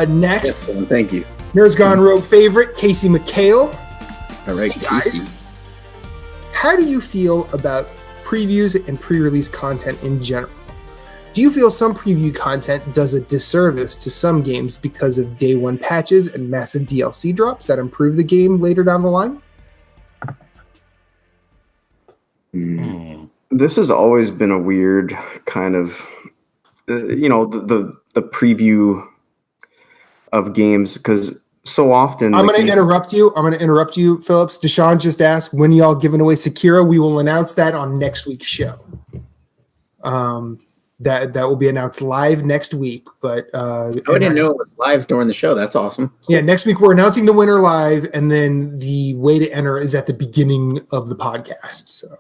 Next, Yes, thank you. Nerds Gone Rogue favorite, Casey McHale. All right, Guys, Casey. how do you feel about previews and pre-release content in general? Do you feel some preview content does a disservice to some games because of day one patches and massive DLC drops that improve the game later down the line? This has always been a weird kind of, the preview of games, because so often I'm going to interrupt you, Phillips. Deshaun just asked, when y'all giving away Sekiro? We will announce that on next week's show. That will be announced live next week. But I didn't know it was live during the show. That's awesome. Yeah, next week we're announcing the winner live, and then the way to enter is at the beginning of the podcast. So,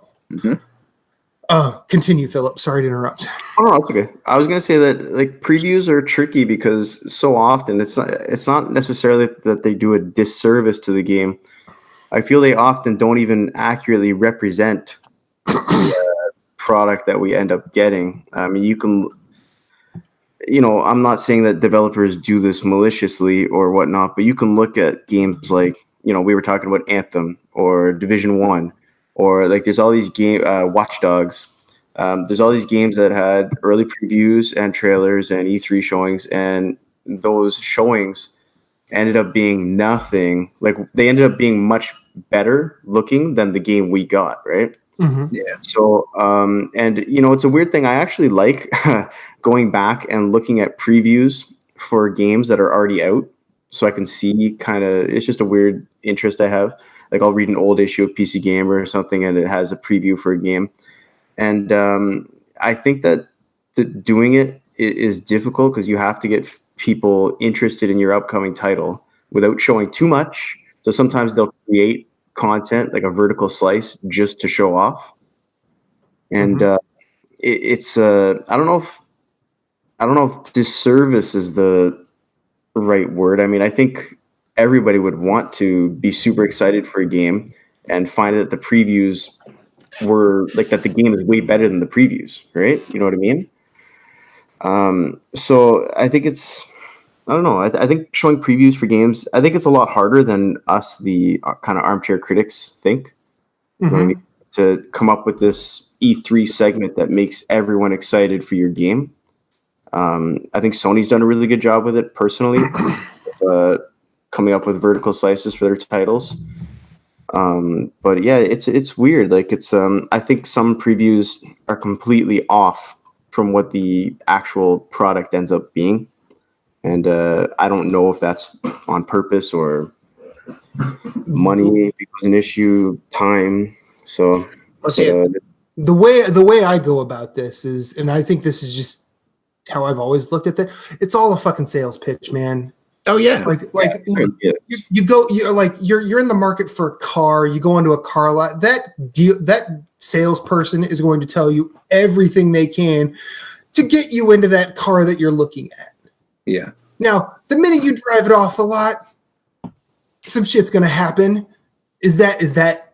continue, Philip. Sorry to interrupt. Oh, no, it's okay. I was gonna say that like previews are tricky because so often it's not necessarily that they do a disservice to the game. I feel they often don't even accurately represent the product that we end up getting. I mean, I'm not saying that developers do this maliciously or whatnot, but you can look at games like, we were talking about Anthem or Division 1, or like there's all these Watch Dogs. There's all these games that had early previews and trailers and E3 showings, and those showings ended up being nothing. Like they ended up being much better looking than the game we got, right? Mm-hmm. Yeah. So, it's a weird thing. I actually like going back and looking at previews for games that are already out, so I can see kind of. It's just a weird interest I have. Like I'll read an old issue of PC Gamer or something, and it has a preview for a game, and I think that doing it is difficult because you have to get people interested in your upcoming title without showing too much. So sometimes they'll create content like a vertical slice just to show off, and it's I don't know if disservice is the right word. I mean, I think everybody would want to be super excited for a game and find that the previews were like that the game is way better than the previews, right? You know what I mean? So I think I don't know. I think showing previews for games, I think it's a lot harder than us, the kind of armchair critics, think. You know what I mean? To come up with this E3 segment that makes everyone excited for your game. I think Sony's done a really good job with it personally, coming up with vertical slices for their titles. But yeah, it's weird. Like I think some previews are completely off from what the actual product ends up being. And I don't know if that's on purpose or money becomes an issue, time. So the way I go about this is, and I think this is just how I've always looked at that. It's all a fucking sales pitch, man. Oh yeah, you go, you're in the market for a car. You go into a car lot. That salesperson is going to tell you everything they can to get you into that car that you're looking at. Yeah. Now, the minute you drive it off the lot, some shit's gonna happen. Is that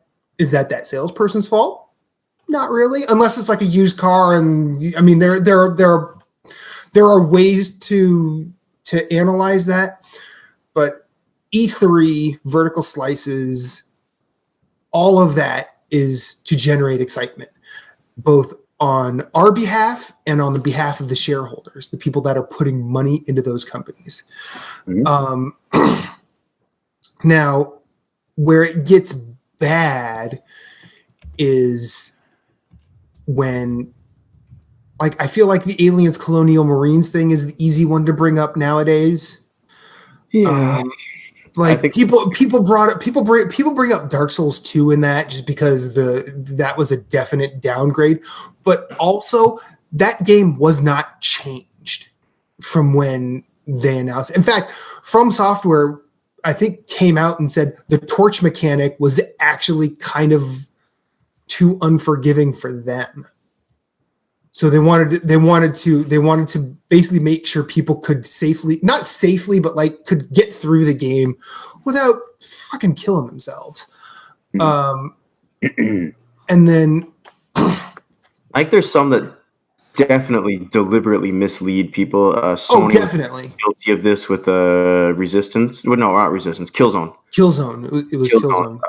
salesperson's fault? Not really, unless it's like a used car. And I mean, there are ways to analyze that, but E3, vertical slices, all of that is to generate excitement, both on our behalf and on the behalf of the shareholders, the people that are putting money into those companies. Now, where it gets bad is when, like, I feel like the Aliens Colonial Marines thing is the easy one to bring up nowadays. Yeah. People bring up Dark Souls 2 in that just because that was a definite downgrade, but also that game was not changed from when they announced. In fact, From Software, I think, came out and said the torch mechanic was actually kind of too unforgiving for them. So they wanted to basically make sure people could not safely, but like could get through the game without fucking killing themselves. And then I think there's some that definitely deliberately mislead people. Sony definitely. was guilty of this with Resistance. Well, no, not Resistance. Killzone. Killzone. It was Killzone.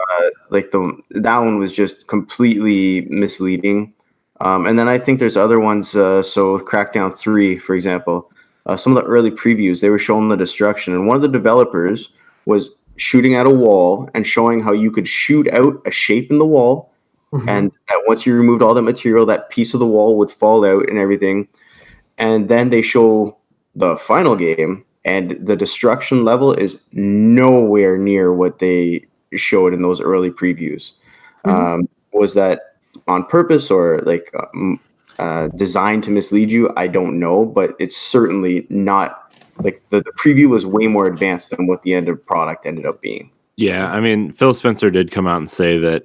Like that one was just completely misleading. And then I think there's other ones. So with Crackdown 3, for example, some of the early previews, they were showing the destruction. And one of the developers was shooting at a wall and showing how you could shoot out a shape in the wall. Mm-hmm. And that once you removed all that material, that piece of the wall would fall out and everything. And then they show the final game, and the destruction level is nowhere near what they showed in those early previews. Mm-hmm. Was that on purpose or like designed to mislead you? I don't know, but it's certainly not. Like the preview was way more advanced than what the end of product ended up being. Yeah, I mean, Phil Spencer did come out and say that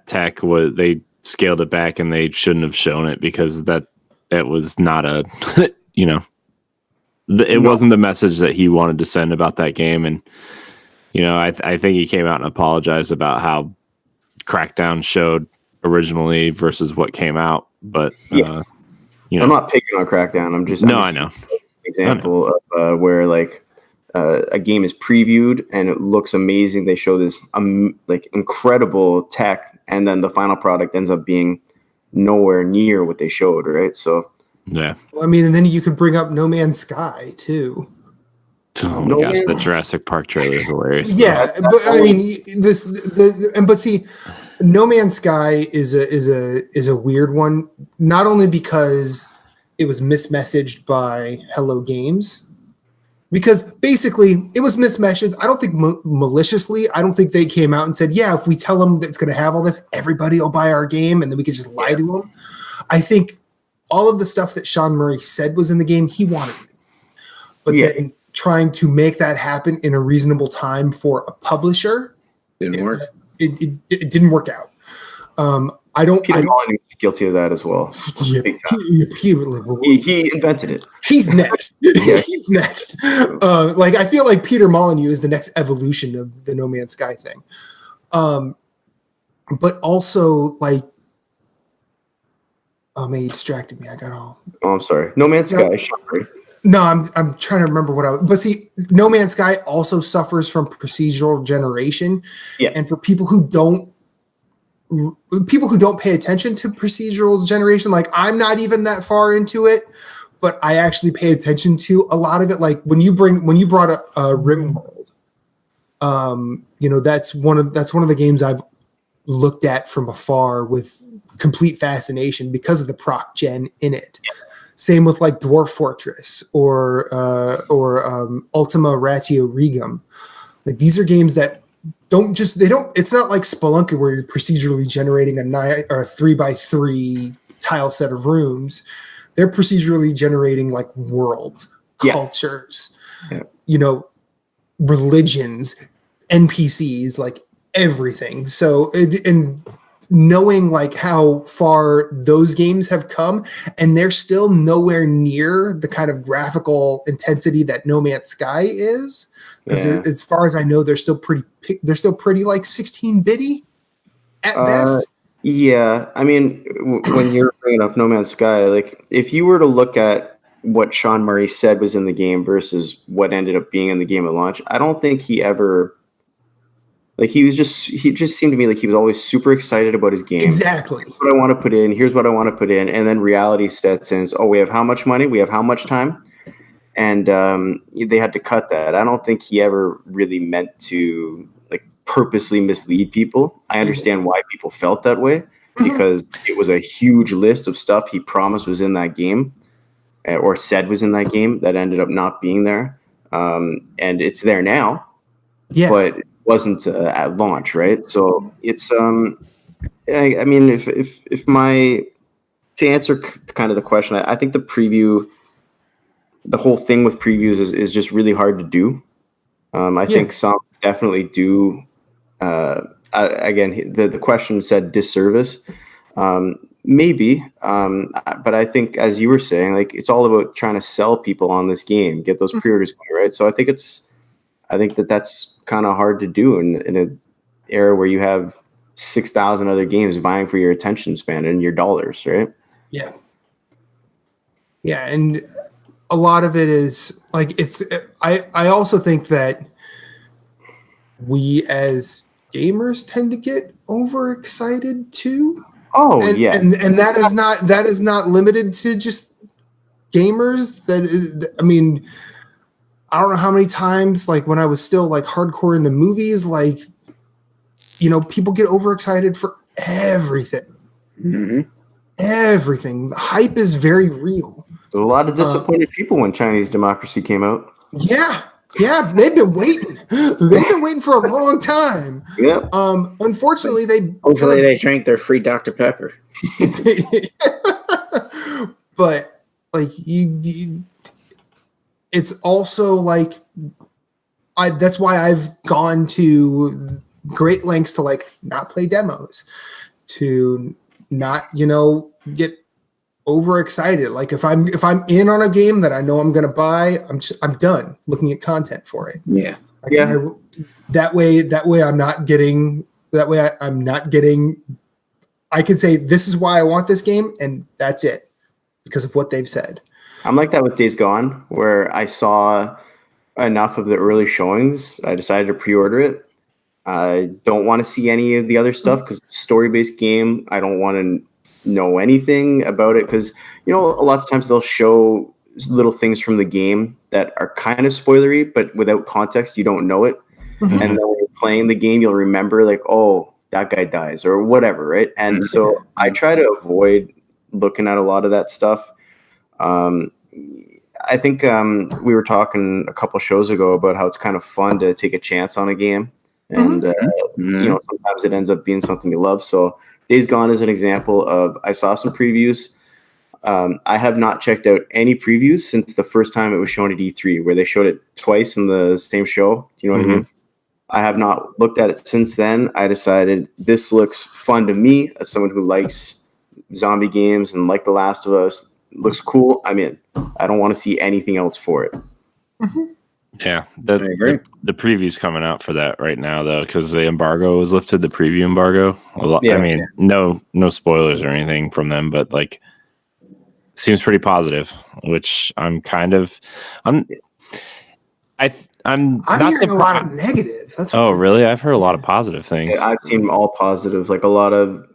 tech they scaled it back and they shouldn't have shown it because that was not a it wasn't the message that he wanted to send about that game. And I think he came out and apologized about how Crackdown showed originally versus what came out. But I'm not picking on Crackdown. I know. Example of where like a game is previewed and it looks amazing. They show this like incredible tech, and then the final product ends up being nowhere near what they showed, right? So yeah. Well, I mean, and then you could bring up No Man's Sky too. Oh my gosh, the Jurassic Park trailer is hilarious. Yeah, but I mean, but see, No Man's Sky is a weird one. Not only because it was mismessaged by Hello Games, because basically it was mismessaged. I don't think maliciously. I don't think they came out and said, "Yeah, if we tell them that it's going to have all this, everybody will buy our game," and then we could just lie to them. I think all of the stuff that Sean Murray said was in the game, he wanted it, but then trying to make that happen in a reasonable time for a publisher didn't work. It didn't work out. Peter Molyneux is guilty of that as well. Yeah, he invented it. He's next. He's next. Like I feel like Peter Molyneux is the next evolution of the No Man's Sky thing. But also like, oh man, he distracted me. I got all. Oh, I'm sorry. No Man's Sky. No, I'm trying to remember what I was. But see, No Man's Sky also suffers from procedural generation. Yeah. And for people who don't pay attention to procedural generation, like I'm not even that far into it, but I actually pay attention to a lot of it. Like when you brought up RimWorld, that's one of the games I've looked at from afar with complete fascination because of the proc gen in it. Yeah. Same with like Dwarf Fortress or Ultima Ratio Regum. Like these are games that it's not like Spelunky where you're procedurally generating a 3x3 tile set of rooms. They're procedurally generating like worlds, cultures, religions, NPCs, like everything. So and knowing like how far those games have come, and they're still nowhere near the kind of graphical intensity that No Man's Sky is. Because as far as I know, they're still pretty like 16-bitty at best. Yeah, I mean, when you're bringing up No Man's Sky, like if you were to look at what Sean Murray said was in the game versus what ended up being in the game at launch, I don't think he ever. Like he just seemed to me like he was always super excited about his game. Exactly. Here's what I want to put in. Here's what I want to put in, and then reality sets in. Oh, we have how much money? We have how much time? And they had to cut that. I don't think he ever really meant to like purposely mislead people. I understand why people felt that way because it was a huge list of stuff he promised was in that game or said was in that game that ended up not being there. And it's there now, but it wasn't at launch, right? So it's I mean, if my to answer kind of the question, I think the preview. The whole thing with previews is just really hard to do. I think some definitely do. Again, the question said disservice. Maybe, but I think as you were saying, like it's all about trying to sell people on this game, get those pre-orders going, right? So I think that's kind of hard to do in an era where you have 6,000 other games vying for your attention span and your dollars, right? Yeah. Yeah, and a lot of it is like I also think that we as gamers tend to get overexcited too. Oh and, yeah, and that is not limited to just gamers. That is, I mean, I don't know how many times, like when I was still like hardcore into movies, like, you know, people get overexcited for everything. Mm-hmm. Everything. Hype is very real. there's a lot of disappointed people when Chinese Democracy came out. Yeah. Yeah, they've been waiting. They've been waiting for a long time. Yeah. Unfortunately, Hopefully they drank their free Dr. Pepper. But like you, it's also like that's why I've gone to great lengths to like not play demos, to not, you know, get overexcited. Like if I'm in on a game that I know I'm going to buy, I'm done looking at content for it. Yeah. Like that way I'm not getting. I can say this is why I want this game, and that's it because of what they've said. I'm like that with Days Gone, where I saw enough of the early showings, I decided to pre-order it. I don't want to see any of the other stuff because it's a story-based game. I don't want to know anything about it because, you know, a lot of times they'll show little things from the game that are kind of spoilery, but without context, you don't know it. Mm-hmm. And then when you're playing the game, you'll remember like, oh, that guy dies or whatever, right? And so I try to avoid looking at a lot of that stuff. I think we were talking a couple shows ago about how it's kind of fun to take a chance on a game. And, you know, sometimes it ends up being something you love. So Days Gone is an example of, I saw some previews. I have not checked out any previews since the first time it was shown at E3, where they showed it twice in the same show. Do you know what I mean? I have not looked at it since then. I decided this looks fun to me as someone who likes zombie games and like The Last of Us. Looks cool. I'm in. I don't want to see anything else for it. Yeah, I agree. The preview's coming out for that right now though, because the embargo was lifted, the preview embargo. Yeah. I mean, no spoilers or anything from them, but like, seems pretty positive. Which I'm not hearing a lot of negative. Really? I've heard a lot of positive things. I've seen all positive, like a lot of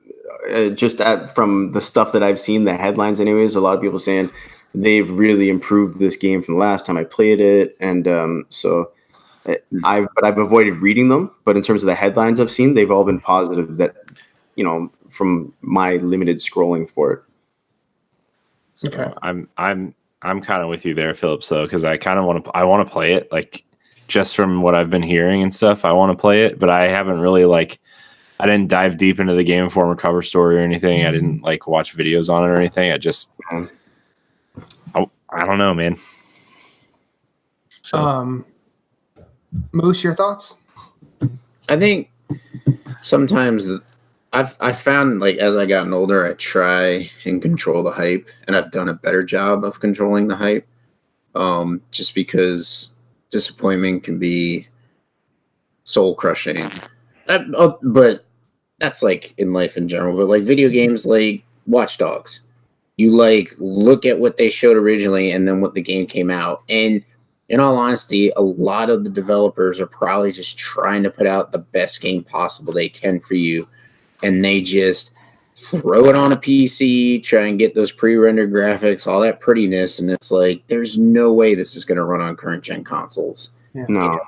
from the stuff that I've seen, the headlines anyways, a lot of people saying they've really improved this game from the last time I played it. And I've avoided reading them, but in terms of the headlines I've seen, they've all been positive that, you know, from my limited scrolling for it. So okay. I'm kind of with you there, Phillips, though, because I kind of want to play it, like just from what I've been hearing and stuff. I want to play it, but I haven't really I didn't dive deep into the Game Informer cover story or anything. I didn't watch videos on it or anything. I just I don't know, man. So. Moose, your thoughts? I think sometimes I've found, like, as I gotten older, I try and control the hype, and I've done a better job of controlling the hype. Just because disappointment can be soul crushing. But that's like in life in general. But like video games, like Watch Dogs, you look at what they showed originally and then what the game came out. And in all honesty, a lot of the developers are probably just trying to put out the best game possible they can for you. And they just throw it on a PC, try and get those pre-rendered graphics, all that prettiness. And it's like, there's no way this is going to run on current gen consoles. Yeah. No.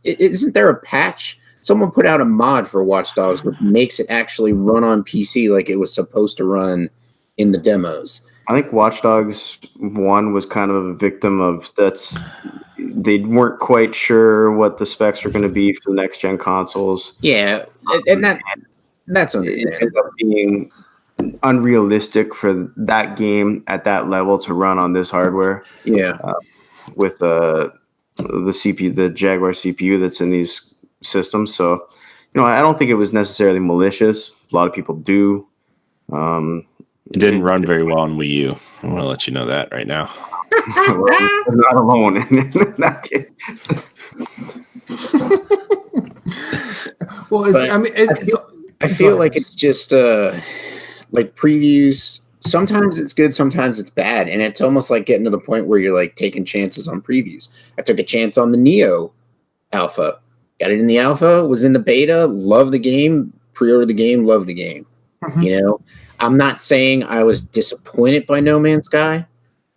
Isn't there a patch? Someone put out a mod for Watch Dogs which makes it actually run on PC like it was supposed to run in the demos. I think Watch Dogs 1 was kind of a victim of that's. They weren't quite sure what the specs were going to be for the next gen consoles. Yeah, and that's it ended up being unrealistic for that game at that level to run on this hardware. Yeah, with the CPU, the Jaguar CPU that's in these systems. So, you know, I don't think it was necessarily malicious. A lot of people do. It didn't run very well on Wii U. I'm going to let you know that right now. I'm not alone in that case. Well, I feel like it's just like previews sometimes it's good, sometimes it's bad, and it's almost like getting to the point where you're like taking chances on previews. I took a chance on the Neo alpha, got it in the alpha, was in the beta, loved the game, pre-ordered the game, loved the game. I'm not saying I was disappointed by No Man's Sky.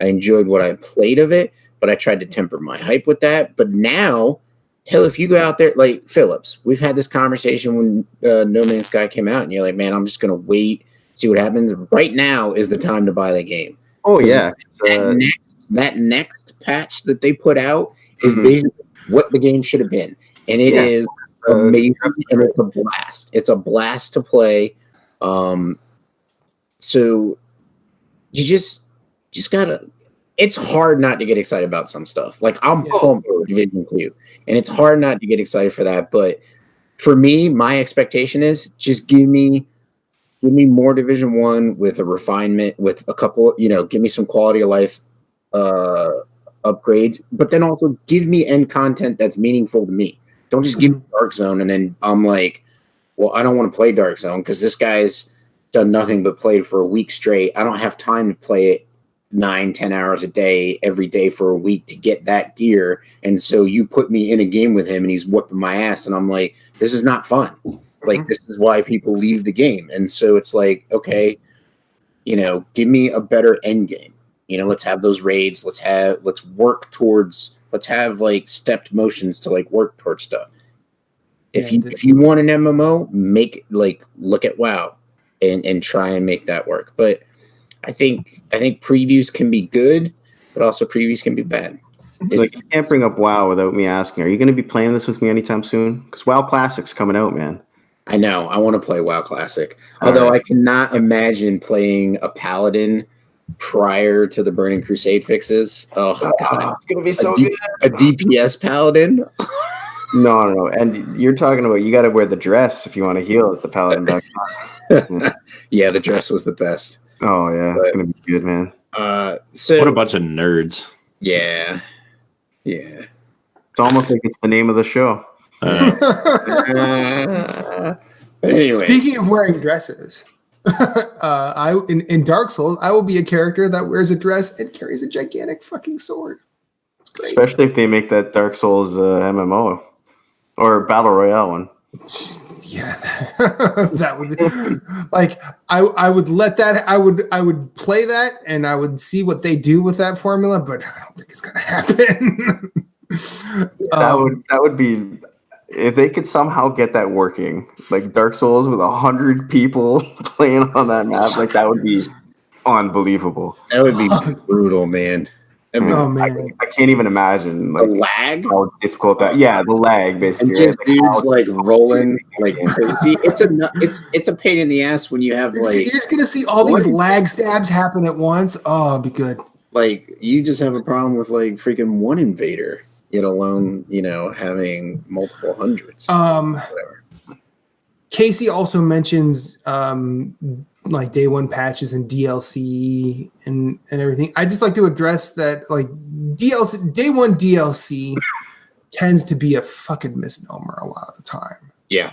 I enjoyed what I played of it, but I tried to temper my hype with that. But now, hell, if you go out there, like Phillips, we've had this conversation when No Man's Sky came out, and you're like, man, I'm just going to wait, see what happens. Right now is the time to buy the game. Oh, yeah. That next patch that they put out is basically what the game should have been. And it is amazing, and it's a blast. It's a blast to play. So you just gotta. It's hard not to get excited about some stuff. Like I'm pumped for Division 2, and it's hard not to get excited for that. But for me, my expectation is just give me more Division 1 with a refinement, with a couple. Give me some quality of life upgrades, but then also give me end content that's meaningful to me. Don't just give me Dark Zone, and then I'm like, well, I don't want to play Dark Zone because this guy's done nothing but played for a week straight. I don't have time to play it 9-10 hours a day every day for a week to get that gear. And so you put me in a game with him and he's whooping my ass, and I'm like, this is not fun. Like, this is why people leave the game. And so it's like, okay, give me a better end game. Let's have those raids. Let's have like stepped motions to like work towards stuff. If you want an MMO, look at WoW and try and make that work. But I think previews can be good, but also previews can be bad. Like, you can't bring up WoW without me asking, are you going to be playing this with me anytime soon? Because WoW Classic's coming out, man. I know. I want to play WoW Classic. Although I cannot imagine playing a Paladin prior to the Burning Crusade fixes. Oh, God. It's going to be so good. A DPS Paladin? No. And you're talking about you got to wear the dress if you want to heal as the Paladin back. Yeah, the dress was the best. Oh, yeah. It's going to be good, man. So what a bunch of nerds. Yeah. It's almost like it's the name of the show. Anyway. Speaking of wearing dresses, in Dark Souls, I will be a character that wears a dress and carries a gigantic fucking sword. It's great. Especially if they make that Dark Souls MMO or Battle Royale one. Yeah, that would be like I would let that I would play that and I would see what they do with that formula, but I don't think it's gonna happen. That would be, if they could somehow get that working, like Dark Souls with 100 people playing on that map, like that would be unbelievable. That would be brutal, man. I mean, Oh man, I can't even imagine the like lag. how difficult that. Yeah, the lag And basically. just Like, dudes how- like rolling like crazy. It's a pain in the ass when you have you're like just gonna see all these lag stabs happen at once. Oh, it'd be good. you just have a problem with like freaking one invader, yet alone having multiple hundreds. Whatever. Casey also mentions like day one patches and DLC and everything. I just like to address that like DLC day one DLC tends to be a fucking misnomer a lot of the time. Yeah.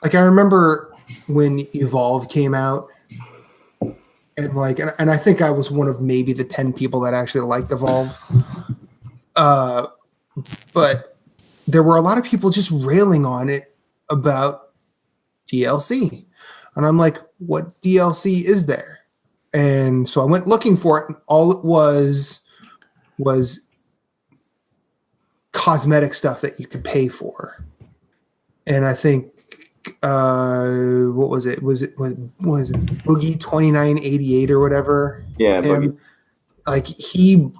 Like I remember when Evolve came out, and and I think I was one of maybe the 10 people that actually liked Evolve. But there were a lot of people just railing on it about DLC. And I'm like, what DLC is there? And so I went looking for it, and all it was cosmetic stuff that you could pay for. And I think what was it? Was it Boogie 2988 or whatever? Yeah, And, like he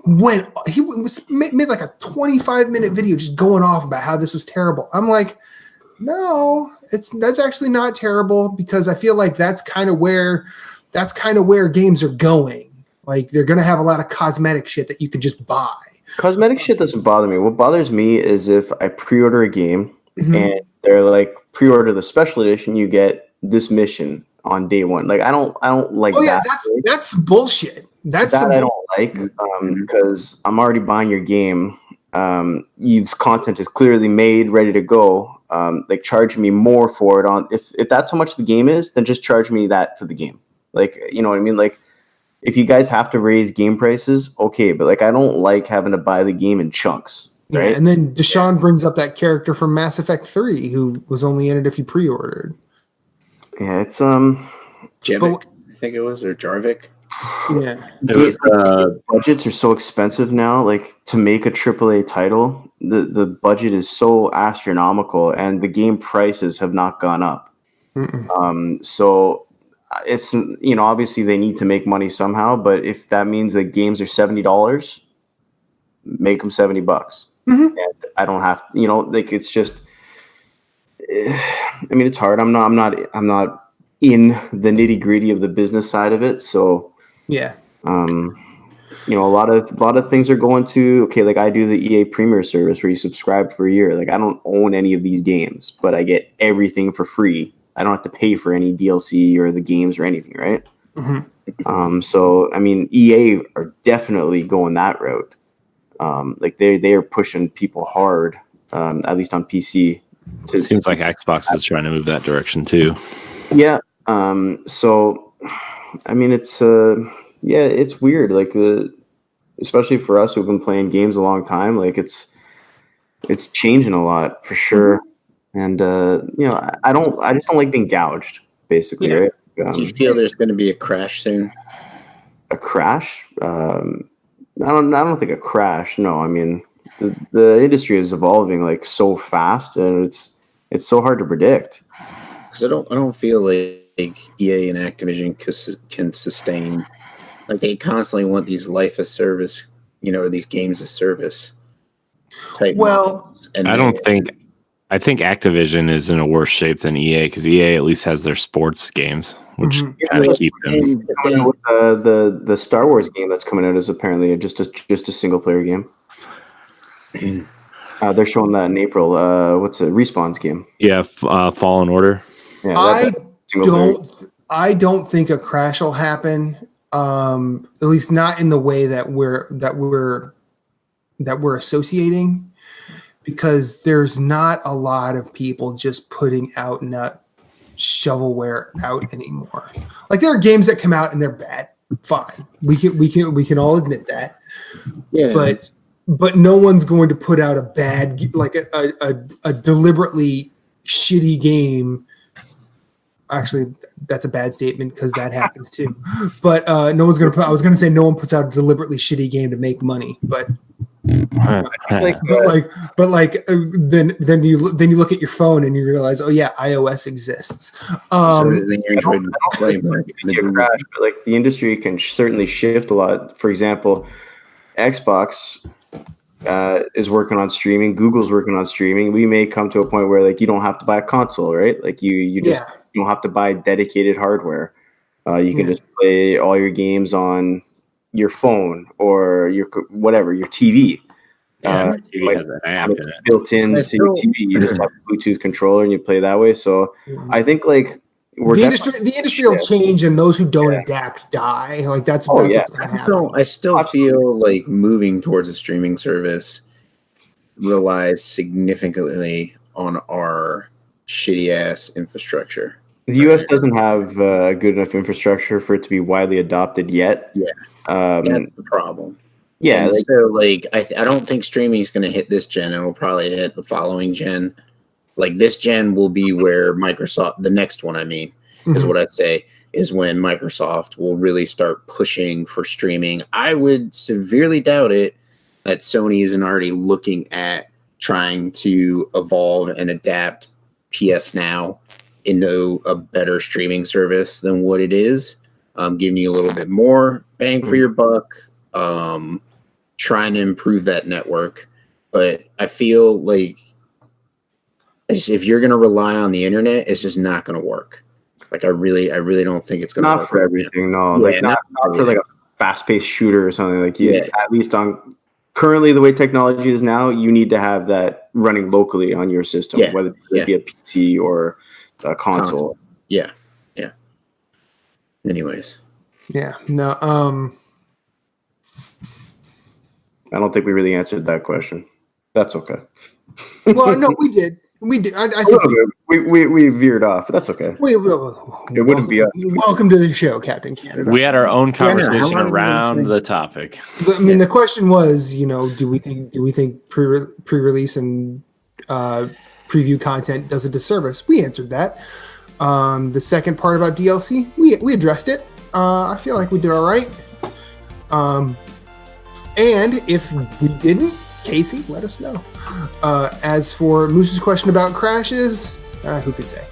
made like a 25-minute video just going off about how this was terrible. I'm like, no, that's actually not terrible, because I feel like that's kind of where games are going. Like they're gonna have a lot of cosmetic shit that you could just buy. cosmetic shit doesn't bother me. What bothers me is if I pre-order a game Mhm. and they're like, pre-order the special edition, you get this mission on day one. Like I don't like Oh yeah, that. that's bullshit. That's That some I don't like because I'm already buying your game This content is clearly made, ready to go. Like charge me more for it if that's how much the game is, then just charge me that for the game. Like, you know what I mean? Like, if you guys have to raise game prices, okay, but like I don't like having to buy the game in chunks. Right? Yeah, and then Deshaun brings up that character from Mass Effect 3 who was only in it if you pre-ordered. Yeah, it's Javik, I think it was, or Jarvik. Yeah. It was budgets are so expensive now. Like to make a AAA title, the budget is so astronomical, and the game prices have not gone up. So it's, you know, obviously they need to make money somehow, but if that means that games are $70, make them $70. And I don't have, you know, like it's just. I mean, it's hard. I'm not in the nitty gritty of the business side of it, so. Yeah. You know, a lot of things are going to, okay, like I do the EA Premier service where you subscribe for a year. Like I don't own any of these games, but I get everything for free. I don't have to pay for any DLC or the games or anything, right? So I mean, EA are definitely going that route. Like they are pushing people hard, at least on PC. It seems like Xbox is trying to move that direction too. Yeah. So I mean, it's it's weird. Like especially for us who've been playing games a long time, like it's changing a lot for sure. And you know, I just don't like being gouged, basically. Yeah. Right? Do you feel there's going to be a crash soon? A crash? I don't think a crash. No, I mean the industry is evolving like so fast, and it's so hard to predict. Because I don't feel like EA and Activision can sustain. Like they constantly want these life as service, you know, these games as service type. Well, and I think Activision is in a worse shape than EA because EA at least has their sports games, which kind of keep them. The Star Wars game that's coming out is apparently just a single player game. They're showing that in April. What's it? Respawn's game. Yeah, Fallen Order. Yeah, I don't think a crash will happen. At least not in the way that we're associating, because there's not a lot of people just putting out shovelware out anymore. Like there are games that come out and they're bad. Fine, we can all admit that. Yeah, but no one's going to put out a bad, like a deliberately shitty game. Actually, that's a bad statement because that happens too. But no one's going to I was going to say no one puts out a deliberately shitty game to make money, but then you look at your phone and you realize, oh yeah, iOS exists. But like the industry can certainly shift a lot. For example, Xbox is working on streaming. Google's working on streaming. We may come to a point where like you don't have to buy a console, right? Like you just you don't have to buy dedicated hardware. You can just play all your games on your phone or your TV. Yeah, my TV has an app in it. Built in to your TV. You just have a Bluetooth controller and you play that way. So I think like the industry will change, and those who don't adapt die. Like that's what's going to happen. I still feel like moving towards a streaming service relies significantly on our shitty ass infrastructure. The U.S. doesn't have good enough infrastructure for it to be widely adopted yet. Yeah, that's the problem. Yeah, I don't think streaming is going to hit this gen. It'll probably hit the following gen. Like this gen will be where Microsoft, the next one, I mean, is what I'd say, is when Microsoft will really start pushing for streaming. I would severely doubt it that Sony isn't already looking at trying to evolve and adapt PS Now into a better streaming service than what it is, giving you a little bit more bang for your buck, trying to improve that network. But I feel like if you're going to rely on the internet, it's just not going to work. Like I really don't think it's going to work. Not for everything, no. Like not for like a fast-paced shooter or something. Like at least on currently the way technology is now, you need to have that running locally on your system, whether it be a PC or a console. Yeah. Anyways. Yeah. No. I don't think we really answered that question. That's okay. Well, no, we did. We did. I A think little bit. We veered off, but that's okay. we It wouldn't be us. Welcome to the show, Captain Canada. We had our own conversation how long have you been around saying- the topic. I mean, the question was, do we think pre-release and preview content does a disservice? We answered that. The second part about DLC, we addressed it. I feel like we did all right. And if we didn't, Casey, let us know. As for Moose's question about crashes, who could say?